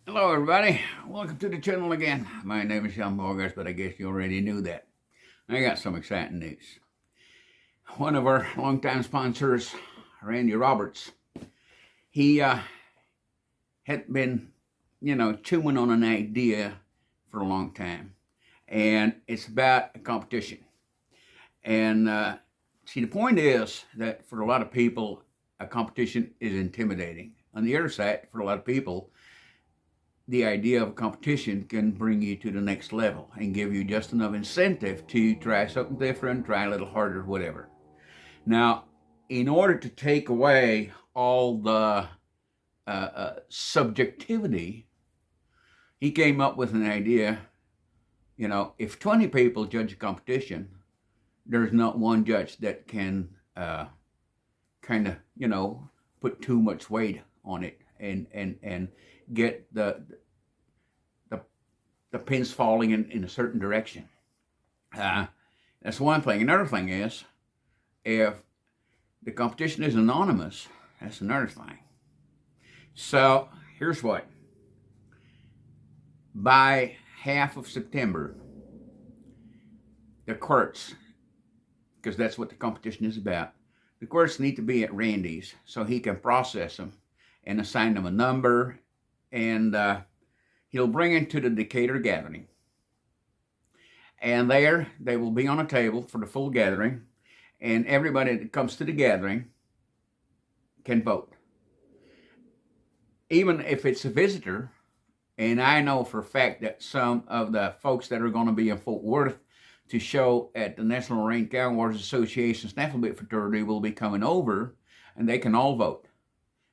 Hello everybody, welcome to the channel again. My name is Sean Borges, but I guess you already knew that. I got some exciting news. One of our longtime sponsors, Randy Roberts, he had been, chewing on an idea for a long time. And it's about a competition. And see, the point is that for a lot of people, a competition is intimidating. On the other side, for a lot of people, the idea of competition can bring you to the next level and give you just enough incentive to try something different, try a little harder, whatever. Now, in order to take away all the subjectivity, he came up with an idea. If 20 people judge a competition, there's not one judge that can kind of, put too much weight on it and get the pins falling in a certain direction. That's one thing. Another thing is, if the competition is anonymous, that's another thing. So here's what. By half of September, the quirts, because that's what the competition is about, the quirts need to be at Randy's so he can process them and assign them a number, and he'll bring it to the Decatur gathering. And there, they will be on a table for the full gathering, and everybody that comes to the gathering can vote. Even if it's a visitor, and I know for a fact that some of the folks that are going to be in Fort Worth to show at the National Range Cowboys Association Snaffle Bit Fraternity will be coming over, and they can all vote.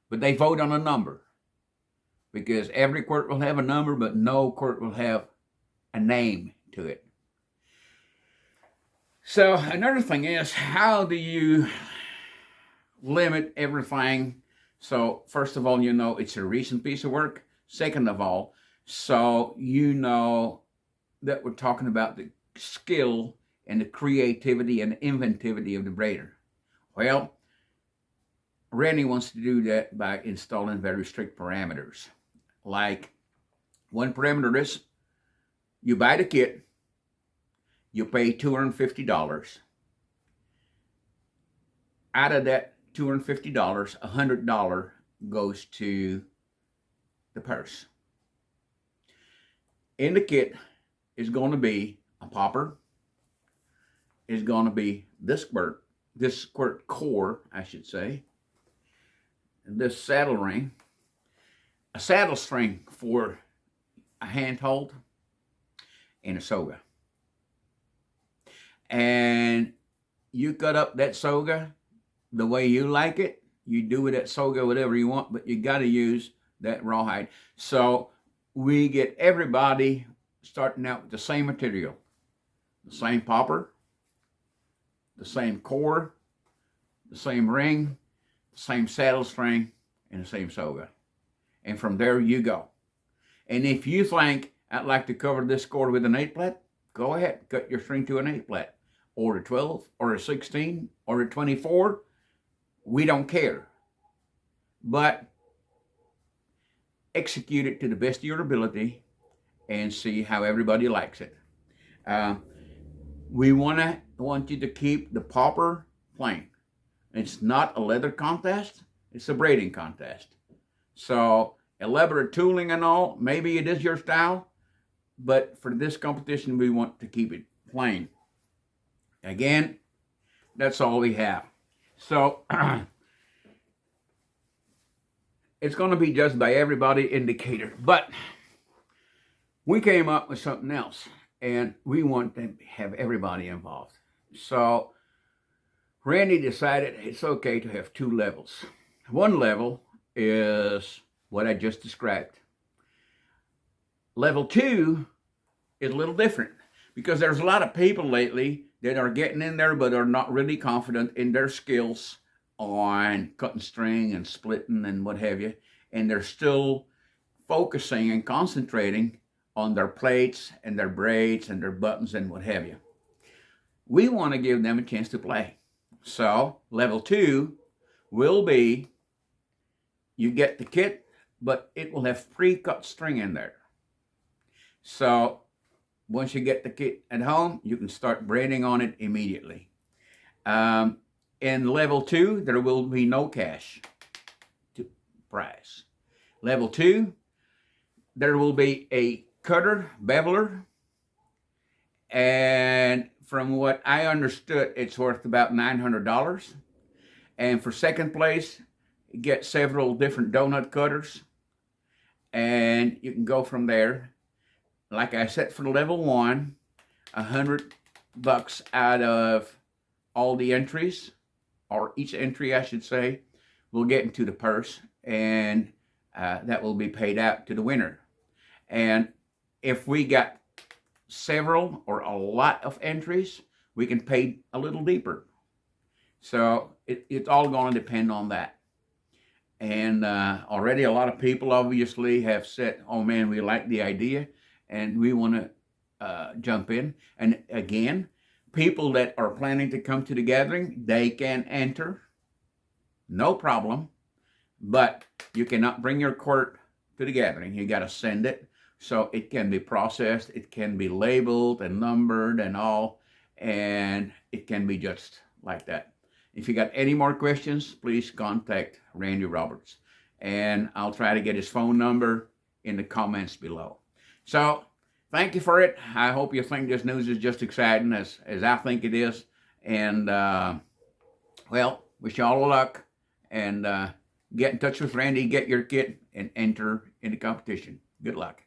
But they vote on a number, because every quirt will have a number, but no quirt will have a name to it. So another thing is, how do you limit everything? So first of all, it's a recent piece of work. Second of all, so that we're talking about the skill and the creativity and the inventivity of the braider. Well, Randy wants to do that by installing very strict parameters. Like, one parameter is, you buy the kit, you pay $250. Out of that $250, $100 goes to the purse. In the kit is going to be a popper, is going to be this quirt core, I should say, this saddle ring, a saddle string for a handhold, and a soga. And you cut up that soga the way you like it. You do with that soga whatever you want, but you got to use that rawhide. So we get everybody starting out with the same material, the same popper, the same core, the same ring, the same saddle string, and the same soga. And from there you go. And if you think, I'd like to cover this cord with an 8-plat, go ahead, cut your string to an 8-plat, or a 12, or a 16, or a 24. We don't care. But execute it to the best of your ability and see how everybody likes it. We want you to keep the popper plain. It's not a leather contest, it's a braiding contest. So elaborate tooling and all, maybe it is your style, but for this competition, we want to keep it plain. Again, that's all we have. So it's going to be judged by everybody in Decatur, but we came up with something else, and we want to have everybody involved. So Randy decided it's okay to have two levels. One level is what I just described. Level 2 is a little different, because there's a lot of people lately that are getting in there but are not really confident in their skills on cutting string and splitting and what have you, and they're still focusing and concentrating on their plates and their braids and their buttons and what have you. We want to give them a chance to play. So level 2 will be, you get the kit, but it will have pre-cut string in there. So once you get the kit at home, you can start braiding on it immediately. In level 2, there will be no cash price. Level 2, there will be a cutter, beveler, and from what I understood, it's worth about $900. And for second place, you get several different donut cutters, and you can go from there. Like I said, for level 1, $100 out of all the entries, or each entry, I should say, will get into the purse, and that will be paid out to the winner. And if we got several or a lot of entries, we can pay a little deeper. So it's all going to depend on that. And already a lot of people obviously have said, oh man, we like the idea and we want to jump in. And again, people that are planning to come to the gathering, they can enter, no problem. But you cannot bring your quirt to the gathering. You got to send it so it can be processed. It can be labeled and numbered and all, and it can be just like that. If you got any more questions, please contact Randy Roberts, and I'll try to get his phone number in the comments below. So thank you for it. I hope you think this news is just exciting as I think it is. And well, wish you all the luck, and get in touch with Randy, get your kit, and enter in the competition. Good luck.